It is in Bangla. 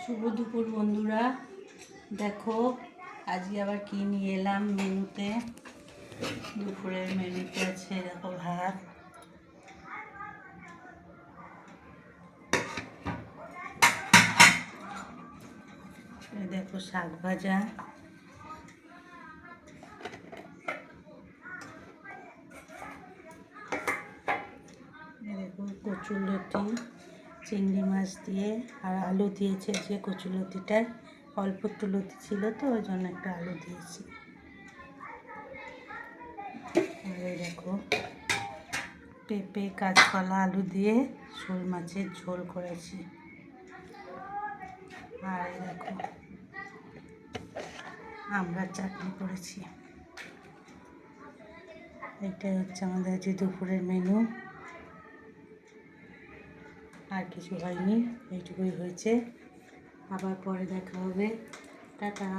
শুভ দুপুর বন্ধুরা, দেখো আজকে আবার কি নিয়ে এলাম মেনুতে। দুপুরের মেনুতে আছে দেখো ভাত, দেখো শাক ভাজা, দেখো কচুরলতি চিংড়ি মাছ দিয়ে আর আলু দিয়েছে। যে কচুরলতিটায় অল্প একটু লতি ছিল তো ওই জন্য একটা আলু দিয়েছি। আর এই দেখো পেঁপে কাঁচকলা আলু দিয়ে শোল মাছের ঝোল করেছি। আর এই দেখো আমড়ার চাটনি করেছি। এইটাই হচ্ছে আমাদের যে দুপুরের মেনু, আর কিছু হয়নি, এইটুকুই হয়েছে। আবার পরে দেখা হবে, টাটা।